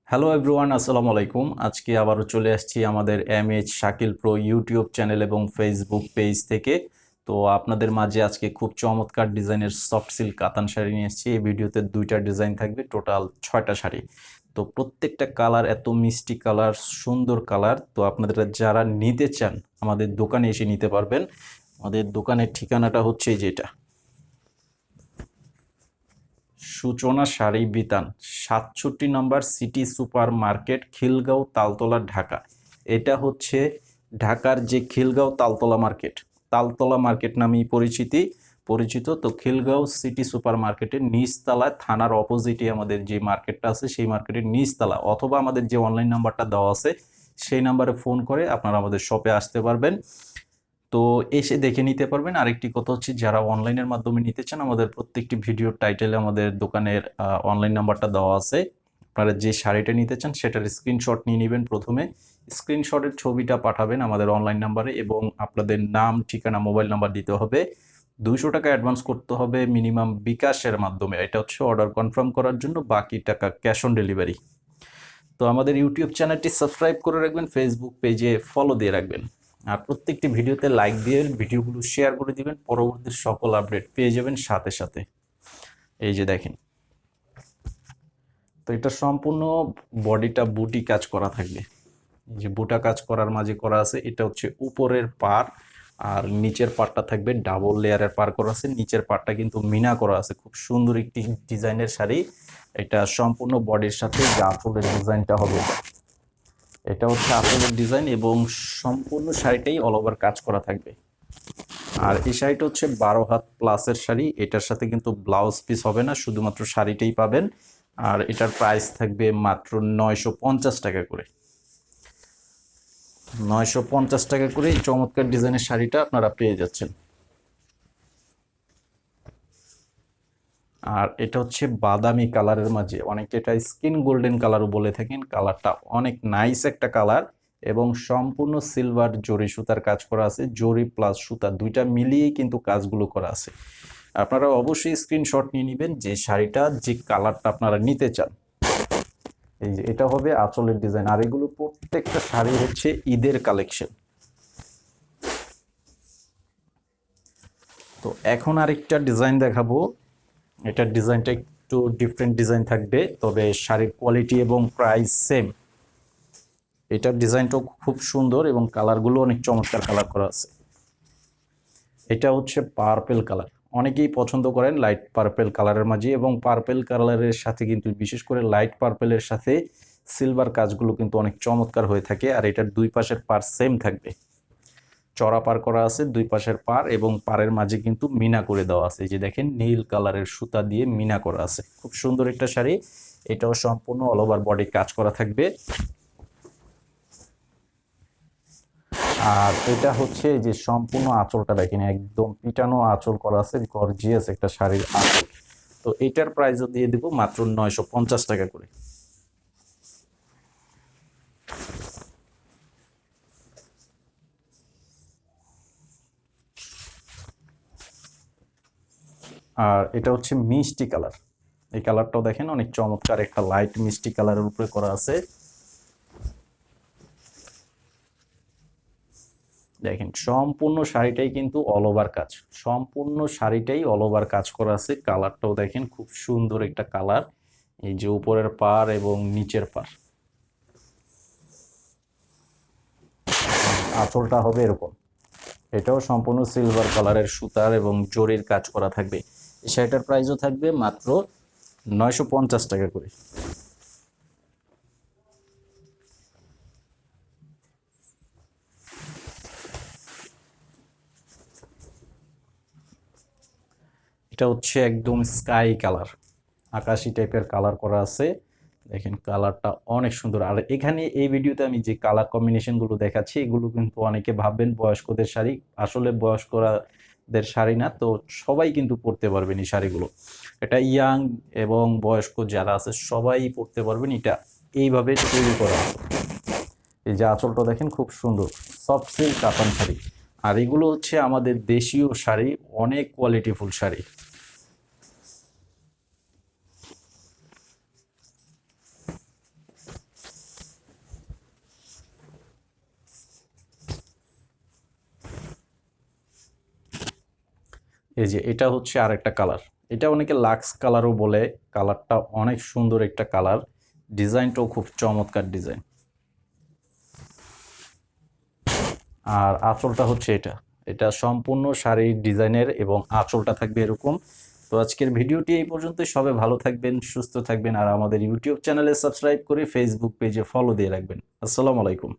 Hello everyone, আসসালামু আলাইকুম। আজকে আবারও চলে আসছি আমাদের MH Shakil pro YouTube channel এবং ফেসবুক পেজ থেকে। তো আপনাদের মাঝে আজকে খুব চমৎকার ডিজাইনের সফট সিল্ক কাতান শাড়ি নিয়ে এসেছি। এই ভিডিওতে দুইটা ডিজাইন থাকবে, টোটাল 6টা শাড়ি। তো প্রত্যেকটা কালার এত মিষ্টি কালার, সুন্দর কালার। তো আপনাদের যারা নিতে চান আমাদের দোকানে এসে নিতে পারবেন। আমাদের দোকানের ঠিকানাটা হচ্ছে যেটা সূচনা শাড়ি বিতান, ৬৭ নম্বর city super market, Khilgaon, Taltala, Dhaka. এটা হচ্ছে ঢাকার যে খিলগাঁও তালতলা মার্কেট, তালতলা মার্কেট নামেই পরিচিত। তো খিলগাঁও সিটি সুপার মার্কেটের নিচতলায়, থানার অপোজিটে আমাদের যে মার্কেটটা আছে সেই মার্কেটের নিচতলা, অথবা আমাদের যে অনলাইন নাম্বারটা দেওয়া আছে সেই নাম্বারে ফোন করে আপনারা আমাদের শপে আসতে পারবেন। তো এসে দেখে নিতে পারবেন। আরেকটি কথা হচ্ছে, যারা অনলাইনের মাধ্যমে নিতে চান, আমাদের প্রত্যেকটি ভিডিওর টাইটেলে আমাদের দোকানের অনলাইন নাম্বারটা দেওয়া আছে। আপনারা যে শাড়িটা নিতে চান সেটার স্ক্রিনশট নিয়ে নেবেন। প্রথমে স্ক্রিনশটের ছবিটা পাঠাবেন আমাদের অনলাইন নাম্বারে এবং আপনাদের নাম, ঠিকানা, মোবাইল নাম্বার দিতে হবে। 200 টাকা অ্যাডভান্স করতে হবে মিনিমাম বিকাশের মাধ্যমে। এটা হচ্ছে অর্ডার কনফার্ম করার জন্য, বাকি টাকা ক্যাশ অন ডেলিভারি। তো আমাদের ইউটিউব চ্যানেলটি সাবস্ক্রাইব করে রাখবেন, ফেসবুক পেজে ফলো দিয়ে রাখবেন, আর প্রত্যেকটি ভিডিওতে লাইক দিয়ে ভিডিওগুলো শেয়ার করে দিবেন। পরবর্তী সকল আপডেট পেয়ে যাবেন সাথে সাথে। এই যে দেখেন, তো এটা সম্পূর্ণ বডিটা বুটি কাজ করা থাকবে। এই যে বুটা কাজ করার মাঝে করা আছে, এটা হচ্ছে উপরের পার, আর নিচের পার্টটা থাকবে ডাবল লেয়ারের পার করা আছে। নিচের পার্টটা কিন্তু মিনা করা আছে। খুব সুন্দর একটি ডিজাইনের শাড়ি। এটা সম্পূর্ণ বডির সাথে যে আঁচলের ডিজাইনটা হবে, এটা হচ্ছে আঁচলের ডিজাইন, এবং সম্পূর্ণ শাড়িটাই অল ওভার কাজ করা থাকবে। আর এই শাড়িটা হচ্ছে 12 হাত প্লাসের শাড়ি। এটার সাথে কিন্তু ব্লাউজ পিস হবে না, শুধুমাত্র শাড়িটাই পাবেন। আর এটার প্রাইস থাকবে মাত্র 950 টাকা করে। 950 টাকা করে এই চমৎকার ডিজাইনের শাড়িটা আপনারা পেয়ে যাচ্ছেন। আর এটা হচ্ছে বাদামি কালারের মাঝে, অনেকে এটা স্কিন গোল্ডেন কালারও বলে থাকেন। কালারটা অনেক নাইস একটা কালার, এবং সম্পূর্ণ সিলভার জরি সুতার কাজ করা আছে। জরি প্লাস সুতা দুইটা মিলিয়েই কিন্তু কাজগুলো করা আছে। আপনারা অবশ্যই স্ক্রিনশট নিয়ে নেবেন যে শাড়িটা, যে কালারটা আপনারা নিতে চান। এই যে এটা হবে আঁচলের ডিজাইন। আর এগুলো প্রত্যেকটা শাড়ি হচ্ছে ঈদের কালেকশন। তো এখন আরেকটা ডিজাইন দেখাবো। এটার ডিজাইনটা একটু ডিফারেন্ট ডিজাইন থাকবে, তবে শাড়ির কোয়ালিটি এবং প্রাইস সেম। এটার ডিজাইনটাও খুব সুন্দর এবং কালারগুলো অনেক চমৎকার কালার করা আছে। এটা হচ্ছে পার্পেল কালার, অনেকেই পছন্দ করেন লাইট পার্পেল কালারের মাঝে, এবং পার্পেল কালারের সাথে কিন্তু বিশেষ করে লাইট পার্পেলের সাথে সিলভার কাজগুলো কিন্তু অনেক চমৎকার হয়ে থাকে। আর এটার দুই পাশের পার সেম থাকবে, চড়া পার করা আছে দুই পাশের পার, এবং পারের মাঝে কিন্তু মিনা করে দেওয়া আছে। এই যে দেখেন, নীল কালারের সুতা দিয়ে মিনা করা আছে। খুব সুন্দর একটা শাড়ি। এটাও সম্পূর্ণ অল ওভার বডি কাজ করা থাকবে। আর এটা হচ্ছে যে সম্পূর্ণ আঁচলটা দেখেন, একদম পিটানো আঁচল করা আছে, গর্জিয়াস একটা শাড়ির আঁচল। তো এটার প্রাইসও দিয়ে দিব মাত্র 950 টাকা করে। আর এটা হচ্ছে মিষ্টি কালার। এই কালারটাও দেখেন অনেক চমৎকার, একটা লাইট মিষ্টি কালারের উপরে করা আছে। দেখেন, সম্পূর্ণ শাড়িটাই কিন্তু অল ওভার কাজ, সম্পূর্ণ শাড়িটাই অল ওভার কাজ করা আছে। কালারটাও দেখেন খুব সুন্দর একটা কালার। এই যে উপরের পার এবং নিচের পার, আঁচলটা হবে এরকম। এটাও সম্পূর্ণ সিলভার কালারের সুতার এবং জরির কাজ করা থাকবে। এই শাড়িটার প্রাইসও থাকবে মাত্র 950 টাকা করে। এটা হচ্ছে একদম স্কাই কালার, আকাশি টাইপের কালার করা আছে। দেখেন কালারটা অনেক সুন্দর। আর এখানে এই ভিডিওতে আমি যে কালার কম্বিনেশনগুলো দেখাচ্ছি, এগুলো কিন্তু অনেকে ভাববেন বয়স্কদের শাড়ি। আসলে বয়স্কদের শাড়ি না, তো সবাই কিন্তু পরতে পারবেন এই শাড়িগুলো। এটা ইয়াং এবং বয়স্ক যারা আছে সবাই পরতে পারবেন। এটা এইভাবে তৈরি করা। এই যে আঁচলটা দেখেন খুব সুন্দর, সফট সিল্ক কাতান শাড়ি। আর এগুলো হচ্ছে আমাদের দেশীয় শাড়ি, অনেক কোয়ালিটিফুল শাড়ি। এই যে এটা হচ্ছে আরেকটা কালার, এটা অনেকে লাক্স কালারও বলে। কালারটা অনেক সুন্দর একটা কালার, ডিজাইনটাও খুব চমৎকার ডিজাইন। আর আঁচলটা হচ্ছে এটা, এটা সম্পূর্ণ শাড়ির ডিজাইনের এবং আঁচলটা থাকবে এরকম। তো আজকের ভিডিওটি এই পর্যন্তই। সবাই ভালো থাকবেন, সুস্থ থাকবেন, আর আমাদের ইউটিউব চ্যানেলে সাবস্ক্রাইব করে ফেসবুক পেজে ফলো দিয়ে রাখবেন। আসসালামু আলাইকুম।